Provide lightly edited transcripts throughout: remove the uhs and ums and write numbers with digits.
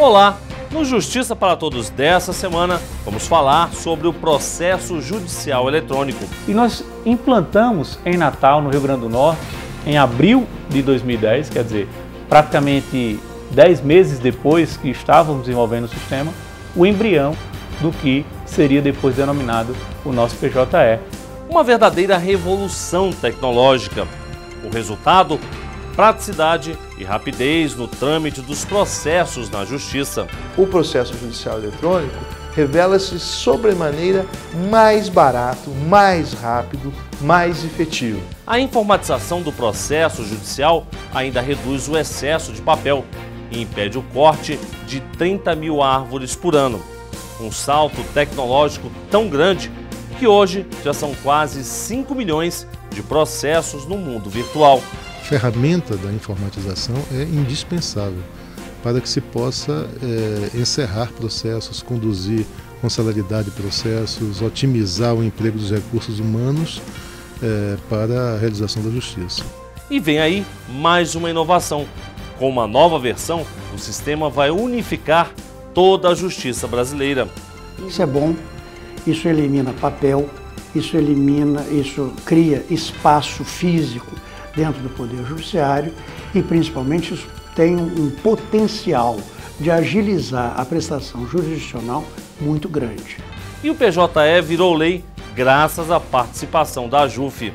Olá! No Justiça para Todos dessa semana, vamos falar sobre o processo judicial eletrônico. E nós implantamos em Natal, no Rio Grande do Norte, em abril de 2010, quer dizer, praticamente 10 meses depois que estávamos desenvolvendo o sistema, o embrião do que seria depois denominado o nosso PJE. Uma verdadeira revolução tecnológica. O resultado? Praticidade e rapidez no trâmite dos processos na Justiça. O processo judicial eletrônico revela-se sobremaneira mais barato, mais rápido, mais efetivo. A informatização do processo judicial ainda reduz o excesso de papel e impede o corte de 30 mil árvores por ano. Um salto tecnológico tão grande que hoje já são quase 5 milhões de processos no mundo virtual. A ferramenta da informatização é indispensável para que se possa encerrar processos, conduzir com celeridade processos, otimizar o emprego dos recursos humanos para a realização da justiça. E vem aí mais uma inovação. Com uma nova versão, o sistema vai unificar toda a justiça brasileira. Isso é bom, isso elimina papel, isso cria espaço físico dentro do Poder Judiciário e, principalmente, isso tem um potencial de agilizar a prestação jurisdicional muito grande. E o PJE virou lei graças à participação da AJUF.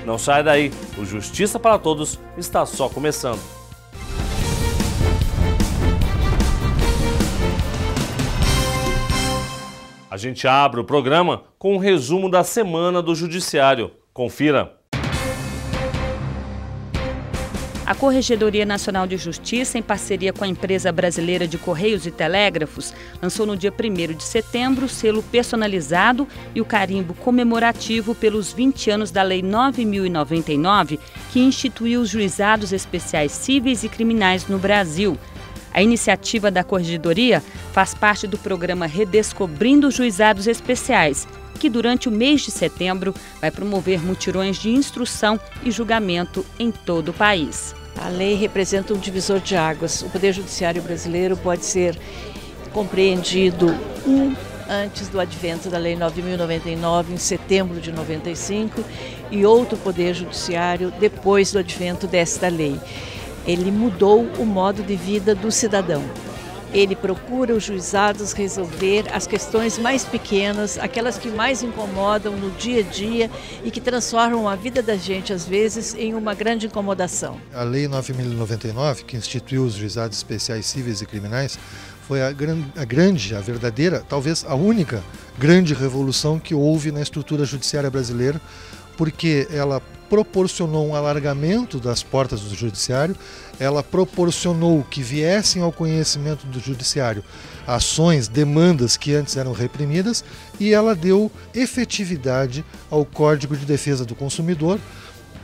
Não sai daí, o Justiça para Todos está só começando. A gente abre o programa com um resumo da semana do Judiciário. Confira. A Corregedoria Nacional de Justiça, em parceria com a empresa brasileira de Correios e Telégrafos, lançou no dia 1º de setembro o selo personalizado e o carimbo comemorativo pelos 20 anos da Lei 9.099, que instituiu os juizados especiais cíveis e criminais no Brasil. A iniciativa da Corregedoria faz parte do programa Redescobrindo os Juizados Especiais, que durante o mês de setembro vai promover mutirões de instrução e julgamento em todo o país. A lei representa um divisor de águas. O Poder Judiciário brasileiro pode ser compreendido antes do advento da Lei 9.099, em setembro de 95, e outro Poder Judiciário depois do advento desta lei. Ele mudou o modo de vida do cidadão. Ele procura os juizados resolver as questões mais pequenas, aquelas que mais incomodam no dia a dia e que transformam a vida da gente, às vezes, em uma grande incomodação. A Lei 9.099, que instituiu os juizados especiais cíveis e criminais, foi a verdadeira, talvez a única grande revolução que houve na estrutura judiciária brasileira, porque ela proporcionou um alargamento das portas do judiciário, ela proporcionou que viessem ao conhecimento do judiciário ações, demandas que antes eram reprimidas, e ela deu efetividade ao Código de Defesa do Consumidor,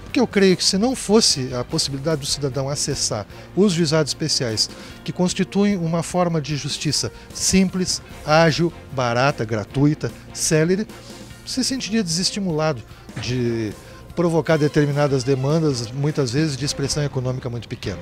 porque eu creio que se não fosse a possibilidade do cidadão acessar os juizados especiais, que constituem uma forma de justiça simples, ágil, barata, gratuita, célere, se sentiria desestimulado de provocar determinadas demandas, muitas vezes de expressão econômica muito pequena.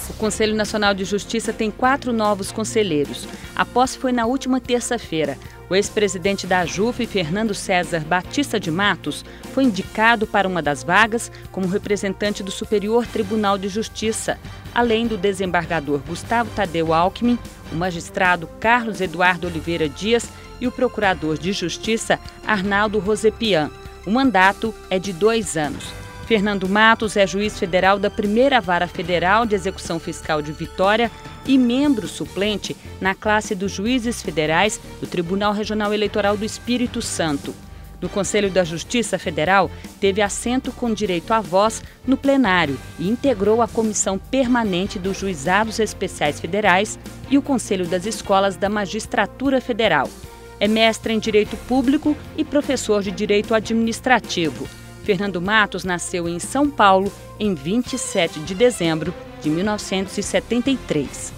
O Conselho Nacional de Justiça tem 4 novos conselheiros. A posse foi na última terça-feira. O ex-presidente da AJUF, Fernando César Batista de Matos, foi indicado para uma das vagas como representante do Superior Tribunal de Justiça, além do desembargador Gustavo Tadeu Alckmin, o magistrado Carlos Eduardo Oliveira Dias e o procurador de Justiça Arnaldo Rosepian. O mandato é de 2 anos. Fernando Matos é juiz federal da 1ª Vara Federal de Execução Fiscal de Vitória e membro suplente na classe dos juízes federais do Tribunal Regional Eleitoral do Espírito Santo. No Conselho da Justiça Federal, teve assento com direito à voz no plenário e integrou a Comissão Permanente dos Juizados Especiais Federais e o Conselho das Escolas da Magistratura Federal. É mestre em Direito Público e professor de Direito Administrativo. Fernando Matos nasceu em São Paulo em 27 de dezembro de 1973.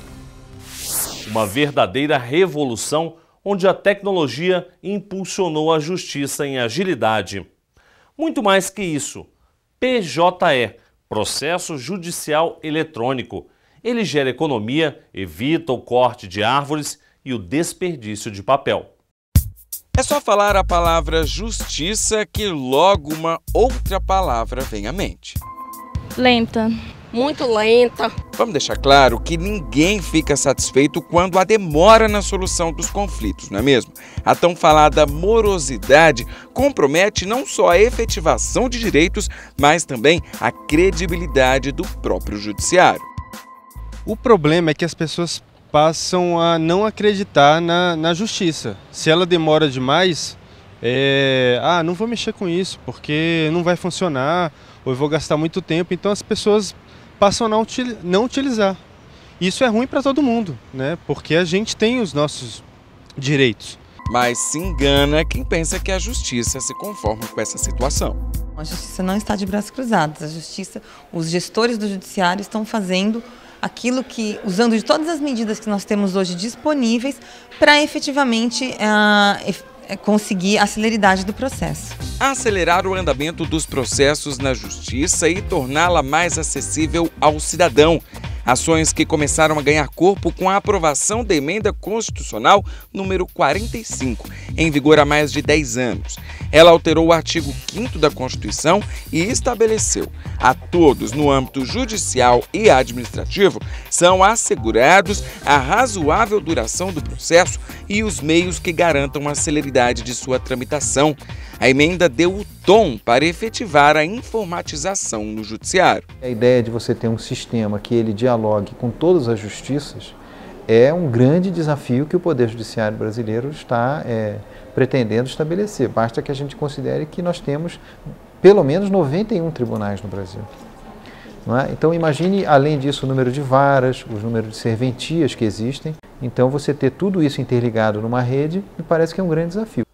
Uma verdadeira revolução onde a tecnologia impulsionou a justiça em agilidade. Muito mais que isso, PJE, Processo Judicial Eletrônico, Ele gera economia, evita o corte de árvores e o desperdício de papel. É só falar a palavra justiça que logo uma outra palavra vem à mente. Lenta. Muito lenta. Vamos deixar claro que ninguém fica satisfeito quando há demora na solução dos conflitos, não é mesmo? A tão falada morosidade compromete não só a efetivação de direitos, mas também a credibilidade do próprio judiciário. O problema é que as pessoas passam a não acreditar na justiça. Se ela demora demais, não vou mexer com isso, porque não vai funcionar, ou eu vou gastar muito tempo, então as pessoas passam a não utilizar. Isso é ruim para todo mundo, né? Porque a gente tem os nossos direitos. Mas se engana quem pensa que a justiça se conforma com essa situação. A justiça não está de braços cruzados. A justiça, os gestores do judiciário estão fazendo aquilo que, usando de todas as medidas que nós temos hoje disponíveis para efetivamente conseguir a celeridade do processo. Acelerar o andamento dos processos na justiça e torná-la mais acessível ao cidadão. Ações que começaram a ganhar corpo com a aprovação da Emenda Constitucional número 45, em vigor há mais de 10 anos. Ela alterou o artigo 5º da Constituição e estabeleceu: a todos, no âmbito judicial e administrativo, são assegurados a razoável duração do processo e os meios que garantam a celeridade de sua tramitação. A emenda deu o tom para efetivar a informatização no judiciário. A ideia de você ter um sistema que ele dialogue com todas as justiças é um grande desafio que o Poder Judiciário brasileiro está pretendendo estabelecer. Basta que a gente considere que nós temos pelo menos 91 tribunais no Brasil. Não é? Então imagine, além disso, o número de varas, o número de serventias que existem. Então você ter tudo isso interligado numa rede me parece que é um grande desafio.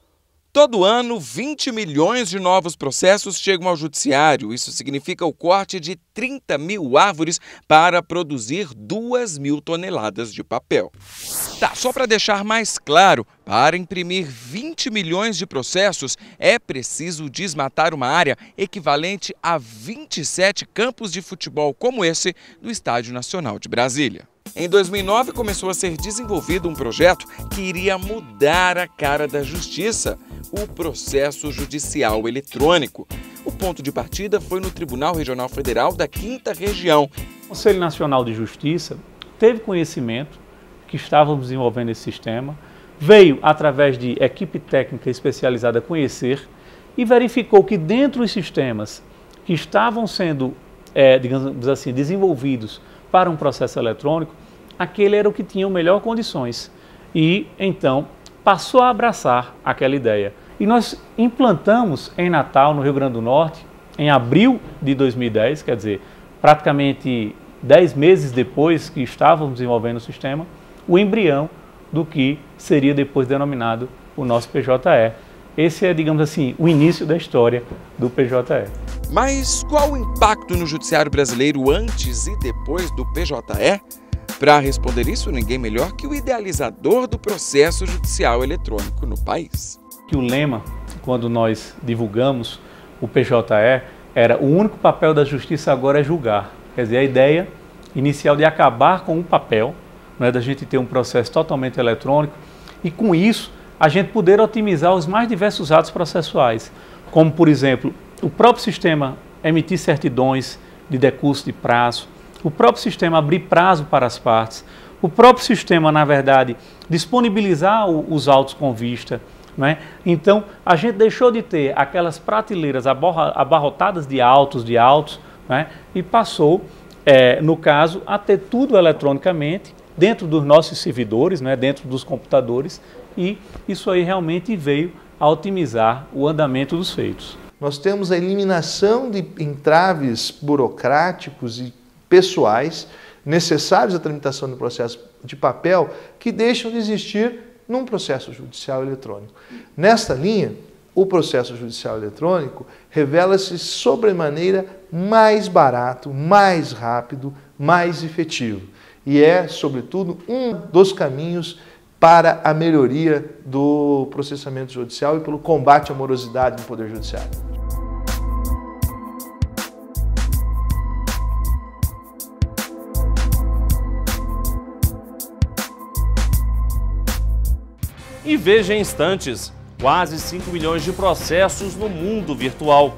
Todo ano, 20 milhões de novos processos chegam ao judiciário. Isso significa o corte de 30 mil árvores para produzir 2.000 toneladas de papel. Tá, só para deixar mais claro, para imprimir 20 milhões de processos, é preciso desmatar uma área equivalente a 27 campos de futebol como esse do Estádio Nacional de Brasília. Em 2009, começou a ser desenvolvido um projeto que iria mudar a cara da justiça, o processo judicial eletrônico. O ponto de partida foi no Tribunal Regional Federal da 5ª Região. O Conselho Nacional de Justiça teve conhecimento que estávamos desenvolvendo esse sistema, veio, através de equipe técnica especializada, conhecer e verificou que dentro dos sistemas que estavam sendo, digamos assim, desenvolvidos para um processo eletrônico, aquele era o que tinha melhor condições. E, então, passou a abraçar aquela ideia. E nós implantamos em Natal, no Rio Grande do Norte, em abril de 2010, quer dizer, praticamente 10 meses depois que estávamos desenvolvendo o sistema, o embrião do que seria depois denominado o nosso PJE. Esse é, digamos assim, o início da história do PJE. Mas qual o impacto no judiciário brasileiro antes e depois do PJE? Para responder isso, ninguém melhor que o idealizador do processo judicial eletrônico no país. Que o lema, quando nós divulgamos o PJE, era: o único papel da justiça agora é julgar. Quer dizer, a ideia inicial de acabar com o papel, né, da gente ter um processo totalmente eletrônico e, com isso, a gente poder otimizar os mais diversos atos processuais, como, por exemplo, o próprio sistema emitir certidões de decurso de prazo, o próprio sistema abrir prazo para as partes, o próprio sistema, na verdade, disponibilizar os autos com vista. Né? Então, a gente deixou de ter aquelas prateleiras abarrotadas de autos, né? E passou, no caso, a ter tudo eletronicamente, dentro dos nossos servidores, né? Dentro dos computadores, e isso aí realmente veio a otimizar o andamento dos feitos. Nós temos a eliminação de entraves burocráticos e pessoais necessários à tramitação do processo de papel que deixam de existir num processo judicial eletrônico. Nesta linha, o processo judicial eletrônico revela-se sobremaneira mais barato, mais rápido, mais efetivo. E é, sobretudo, um dos caminhos para a melhoria do processamento judicial e pelo combate à morosidade no Poder Judiciário. E veja em instantes, quase 5 milhões de processos no mundo virtual,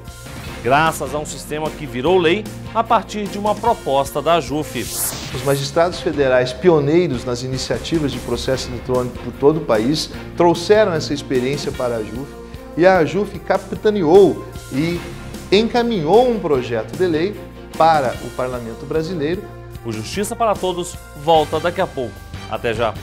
graças a um sistema que virou lei a partir de uma proposta da AJUF. Os magistrados federais pioneiros nas iniciativas de processo eletrônico por todo o país trouxeram essa experiência para a AJUF e a AJUF capitaneou e encaminhou um projeto de lei para o Parlamento brasileiro. O Justiça para Todos volta daqui a pouco. Até já!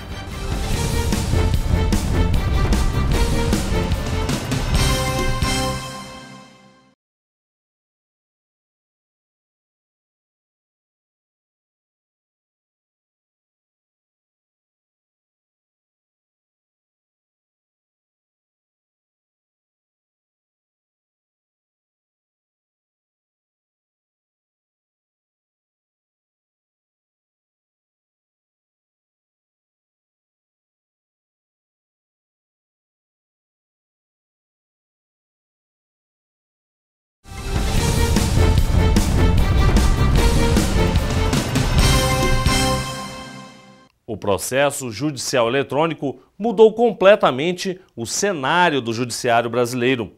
O processo judicial eletrônico mudou completamente o cenário do judiciário brasileiro.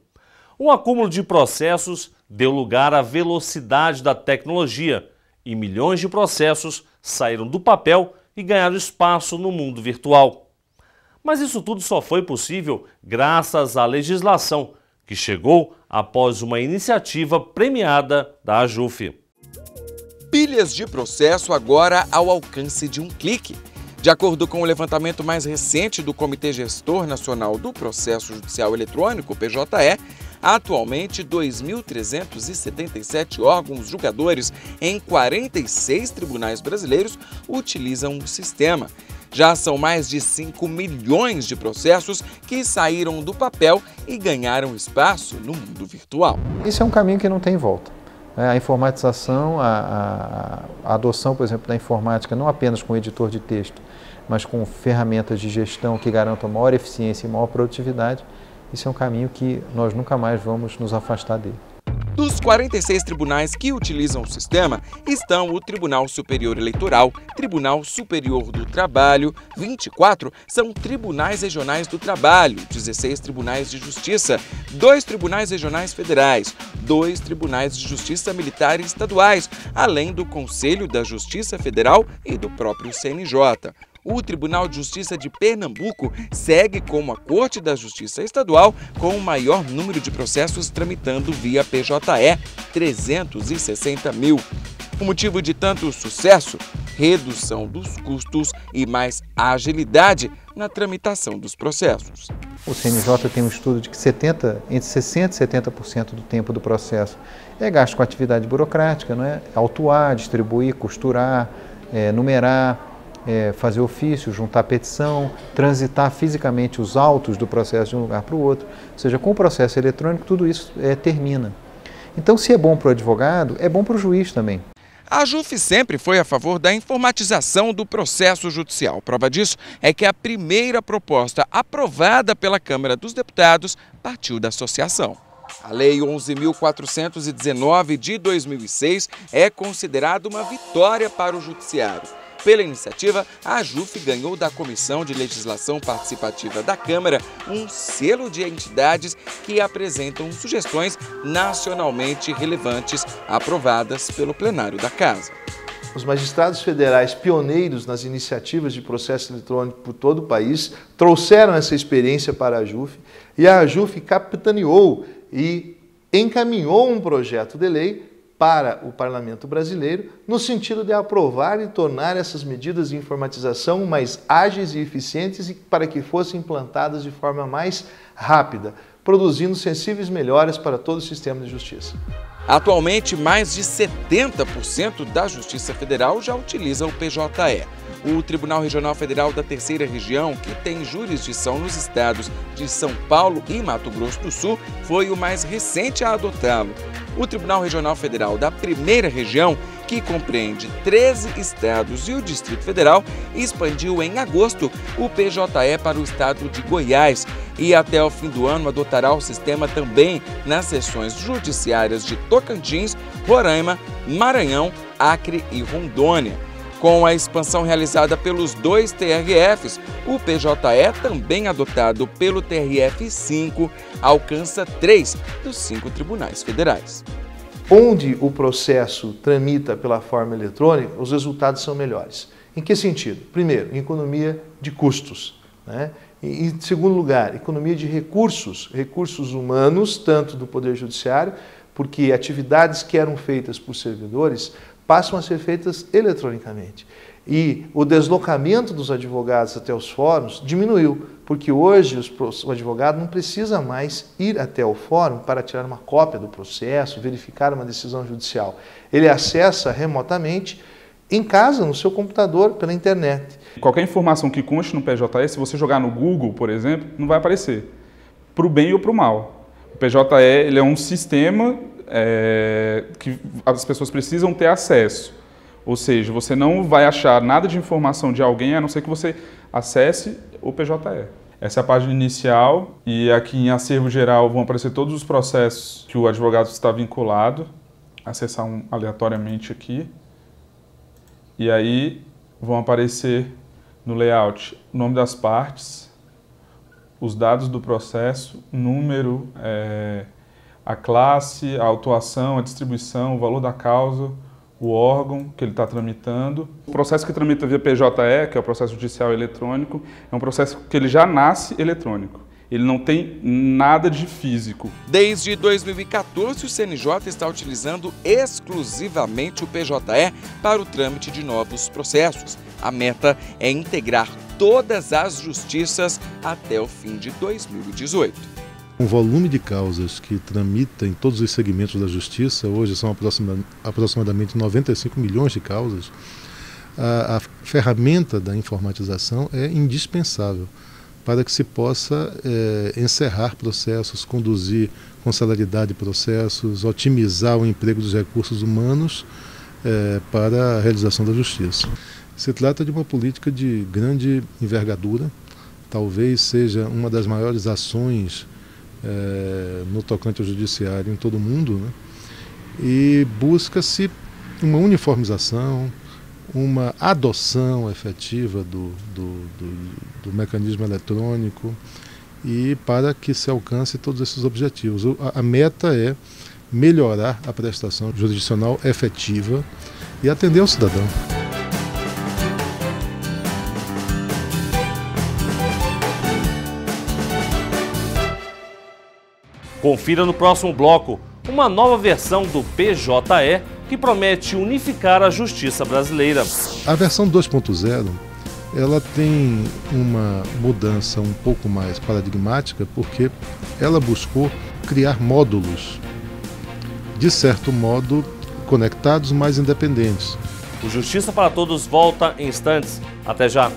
Um acúmulo de processos deu lugar à velocidade da tecnologia e milhões de processos saíram do papel e ganharam espaço no mundo virtual. Mas isso tudo só foi possível graças à legislação que chegou após uma iniciativa premiada da AJUF. Pilhas de processo agora ao alcance de um clique. De acordo com o levantamento mais recente do Comitê Gestor Nacional do Processo Judicial Eletrônico, PJE, atualmente 2.377 órgãos julgadores em 46 tribunais brasileiros utilizam o sistema. Já são mais de 5 milhões de processos que saíram do papel e ganharam espaço no mundo virtual. Esse é um caminho que não tem volta. A informatização, a adoção, por exemplo, da informática, não apenas com editor de texto, mas com ferramentas de gestão que garantam maior eficiência e maior produtividade, isso é um caminho que nós nunca mais vamos nos afastar dele. Dos 46 tribunais que utilizam o sistema estão o Tribunal Superior Eleitoral, Tribunal Superior do Trabalho, 24 são tribunais regionais do trabalho, 16 tribunais de justiça, 2 tribunais regionais federais, 2 tribunais de justiça militar estaduais, além do Conselho da Justiça Federal e do próprio CNJ. O Tribunal de Justiça de Pernambuco segue como a Corte da Justiça Estadual com o maior número de processos tramitando via PJE, 360 mil. O motivo de tanto sucesso? Redução dos custos e mais agilidade na tramitação dos processos. O CNJ tem um estudo de que entre 60% e 70% do tempo do processo é gasto com atividade burocrática, não é? Autuar, distribuir, costurar, numerar, fazer ofício, juntar petição, transitar fisicamente os autos do processo de um lugar para o outro. Ou seja, com o processo eletrônico tudo isso termina. Então, se é bom para o advogado, é bom para o juiz também. A AJUF sempre foi a favor da informatização do processo judicial. Prova disso é que a primeira proposta aprovada pela Câmara dos Deputados partiu da associação. A Lei 11.419 de 2006 é considerada uma vitória para o judiciário. Pela iniciativa, a AJUF ganhou da Comissão de Legislação Participativa da Câmara um selo de entidades que apresentam sugestões nacionalmente relevantes aprovadas pelo plenário da Casa. Os magistrados federais pioneiros nas iniciativas de processo eletrônico por todo o país trouxeram essa experiência para a AJUF e a AJUF capitaneou e encaminhou um projeto de lei para o Parlamento brasileiro, no sentido de aprovar e tornar essas medidas de informatização mais ágeis e eficientes e para que fossem implantadas de forma mais rápida, produzindo sensíveis melhoras para todo o sistema de justiça. Atualmente, mais de 70% da Justiça Federal já utiliza o PJE. O Tribunal Regional Federal da Terceira Região, que tem jurisdição nos estados de São Paulo e Mato Grosso do Sul, foi o mais recente a adotá-lo. O Tribunal Regional Federal da Primeira Região, que compreende 13 estados e o Distrito Federal, expandiu em agosto o PJE para o estado de Goiás e até o fim do ano adotará o sistema também nas seções judiciárias de Tocantins, Roraima, Maranhão, Acre e Rondônia. Com a expansão realizada pelos 2 TRFs, o PJE, também adotado pelo TRF-5, alcança 3 dos 5 tribunais federais. Onde o processo tramita pela forma eletrônica, os resultados são melhores. Em que sentido? Primeiro, economia de custos, né? E, em segundo lugar, economia de recursos humanos, tanto do Poder Judiciário, porque atividades que eram feitas por servidores passam a ser feitas eletronicamente. E o deslocamento dos advogados até os fóruns diminuiu, porque hoje o advogado não precisa mais ir até o fórum para tirar uma cópia do processo, verificar uma decisão judicial. Ele acessa remotamente em casa, no seu computador, pela internet. Qualquer informação que conste no PJE, se você jogar no Google, por exemplo, não vai aparecer, para o bem ou para o mal. O PJE ele é um sistema que as pessoas precisam ter acesso. Ou seja, você não vai achar nada de informação de alguém, a não ser que você acesse o PJE. Essa é a página inicial e aqui em acervo geral vão aparecer todos os processos que o advogado está vinculado. Acessar aleatoriamente aqui. E aí vão aparecer no layout o nome das partes, os dados do processo, número, a classe, a autuação, a distribuição, o valor da causa, o órgão que ele está tramitando. O processo que tramita via PJE, que é o processo judicial eletrônico, é um processo que ele já nasce eletrônico. Ele não tem nada de físico. Desde 2014, o CNJ está utilizando exclusivamente o PJE para o trâmite de novos processos. A meta é integrar todas as justiças até o fim de 2018. O volume de causas que tramita em todos os segmentos da justiça, hoje são aproximadamente 95 milhões de causas, a ferramenta da informatização é indispensável para que se possa encerrar processos, conduzir com celeridade processos, otimizar o emprego dos recursos humanos para a realização da justiça. Se trata de uma política de grande envergadura, talvez seja uma das maiores ações no tocante ao judiciário em todo o mundo, né? E busca-se uma uniformização, uma adoção efetiva do mecanismo eletrônico e para que se alcance todos esses objetivos. A meta é melhorar a prestação jurisdicional efetiva e atender ao cidadão. Confira no próximo bloco uma nova versão do PJE que promete unificar a justiça brasileira. A versão 2.0 ela tem uma mudança um pouco mais paradigmática porque ela buscou criar módulos, de certo modo, conectados, mas independentes. O Justiça para Todos volta em instantes. Até já!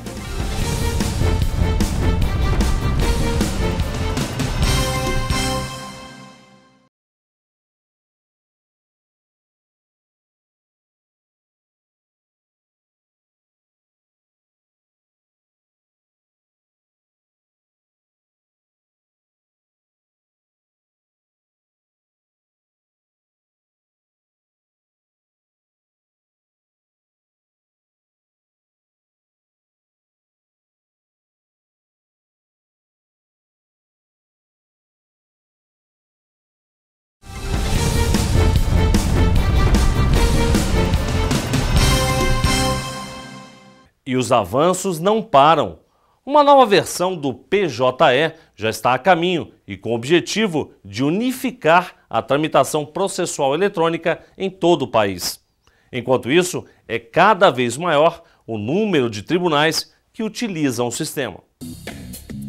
E os avanços não param. Uma nova versão do PJE já está a caminho e com o objetivo de unificar a tramitação processual eletrônica em todo o país. Enquanto isso, é cada vez maior o número de tribunais que utilizam o sistema.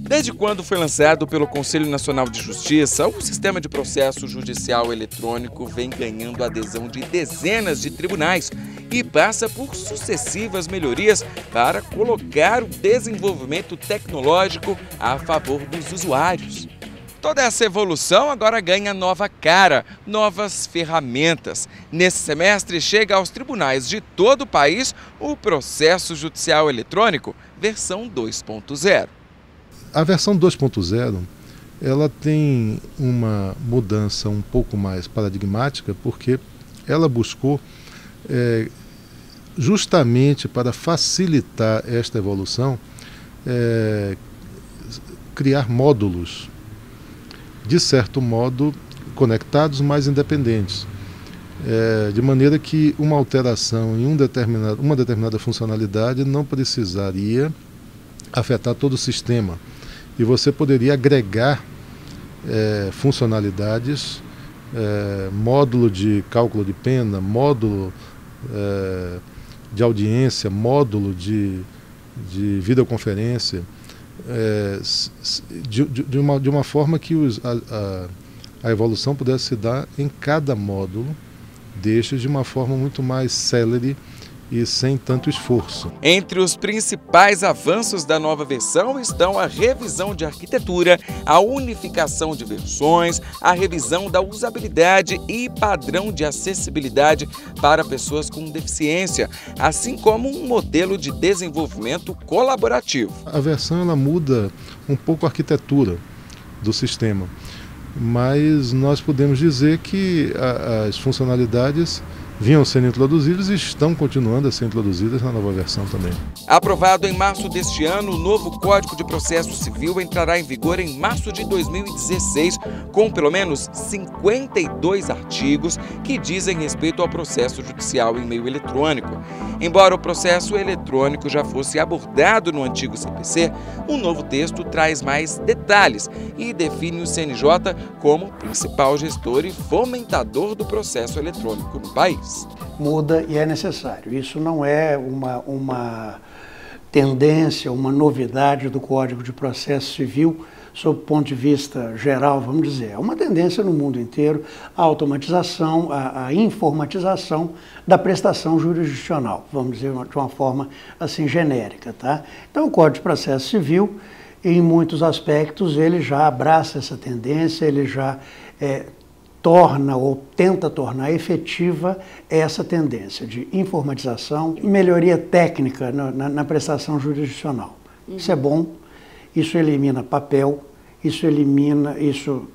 Desde quando foi lançado pelo Conselho Nacional de Justiça, o sistema de processo judicial eletrônico vem ganhando adesão de dezenas de tribunais e passa por sucessivas melhorias para colocar o desenvolvimento tecnológico a favor dos usuários. Toda essa evolução agora ganha nova cara, novas ferramentas. Nesse semestre chega aos tribunais de todo o país o processo judicial eletrônico, versão 2.0. A versão 2.0 ela tem uma mudança um pouco mais paradigmática porque ela buscou justamente para facilitar esta evolução, criar módulos, de certo modo, conectados, mas independentes. De maneira que uma alteração em uma determinada funcionalidade não precisaria afetar todo o sistema. E você poderia agregar funcionalidades, módulo de cálculo de pena, módulo de audiência, módulo de videoconferência, de uma forma que a evolução pudesse se dar em cada módulo, destes de uma forma muito mais célere e sem tanto esforço. Entre os principais avanços da nova versão estão a revisão de arquitetura, a unificação de versões, a revisão da usabilidade e padrão de acessibilidade para pessoas com deficiência, assim como um modelo de desenvolvimento colaborativo. A versão ela muda um pouco a arquitetura do sistema, mas nós podemos dizer que as funcionalidades vinham sendo introduzidas e estão continuando a ser introduzidas na nova versão também. Aprovado em março deste ano, o novo Código de Processo Civil entrará em vigor em março de 2016, com pelo menos 52 artigos que dizem respeito ao processo judicial em meio eletrônico. Embora o processo eletrônico já fosse abordado no antigo CPC, o novo texto traz mais detalhes e define o CNJ como principal gestor e fomentador do processo eletrônico no país. Muda e é necessário. Isso não é uma tendência, uma novidade do Código de Processo Civil, sob o ponto de vista geral, vamos dizer. É uma tendência no mundo inteiro a automatização, a informatização da prestação jurisdicional, vamos dizer de uma forma assim genérica, tá? Então o Código de Processo Civil, em muitos aspectos, ele já abraça essa tendência, ele já torna ou tenta tornar efetiva essa tendência de informatização e melhoria técnica na prestação jurisdicional. Isso é bom, isso elimina papel, isso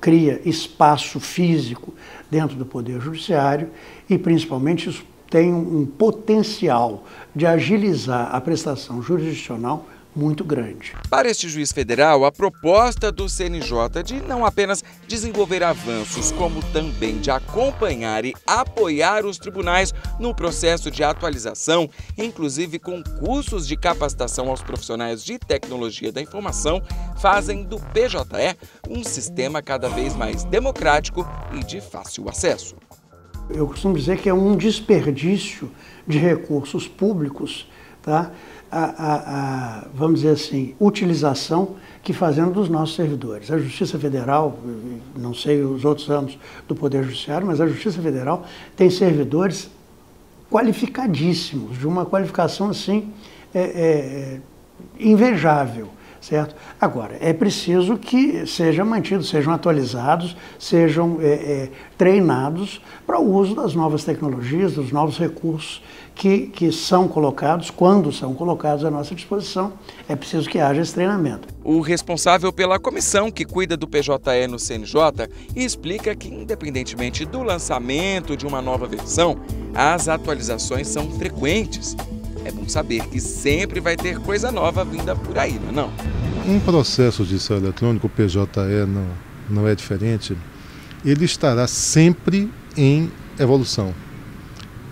cria espaço físico dentro do Poder Judiciário e, principalmente, isso tem um potencial de agilizar a prestação jurisdicional muito grande. Para este juiz federal, a proposta do CNJ de não apenas desenvolver avanços, como também de acompanhar e apoiar os tribunais no processo de atualização, inclusive com cursos de capacitação aos profissionais de tecnologia da informação, fazem do PJE um sistema cada vez mais democrático e de fácil acesso. Eu costumo dizer que é um desperdício de recursos públicos, tá? Vamos dizer assim, utilização que fazemos dos nossos servidores. A Justiça Federal, não sei os outros ramos do Poder Judiciário, mas a Justiça Federal tem servidores qualificadíssimos, de uma qualificação assim invejável, certo? Agora, é preciso que sejam mantidos, sejam atualizados, sejam treinados para o uso das novas tecnologias, dos novos recursos que são colocados, quando são colocados à nossa disposição, é preciso que haja esse treinamento. O responsável pela comissão que cuida do PJE no CNJ explica que, independentemente do lançamento de uma nova versão, as atualizações são frequentes. É bom saber que sempre vai ter coisa nova vinda por aí, não é? Um processo judicial eletrônico, o PJE não é diferente, ele estará sempre em evolução.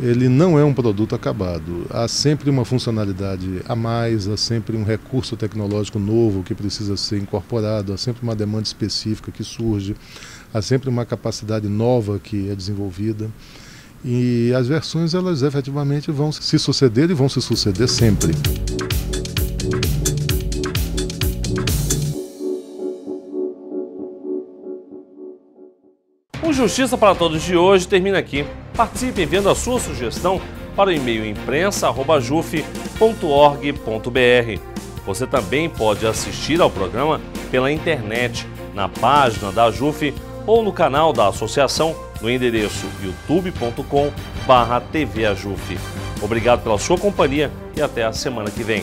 Ele não é um produto acabado. Há sempre uma funcionalidade a mais, há sempre um recurso tecnológico novo que precisa ser incorporado, há sempre uma demanda específica que surge, há sempre uma capacidade nova que é desenvolvida. E as versões, elas efetivamente vão se suceder e vão se suceder sempre. O Justiça para Todos de hoje termina aqui. Participe enviando a sua sugestão para o e-mail imprensa@juf.org.br. Você também pode assistir ao programa pela internet, na página da JUF ou no canal da associação no endereço youtube.com/tvajuf. Obrigado pela sua companhia e até a semana que vem.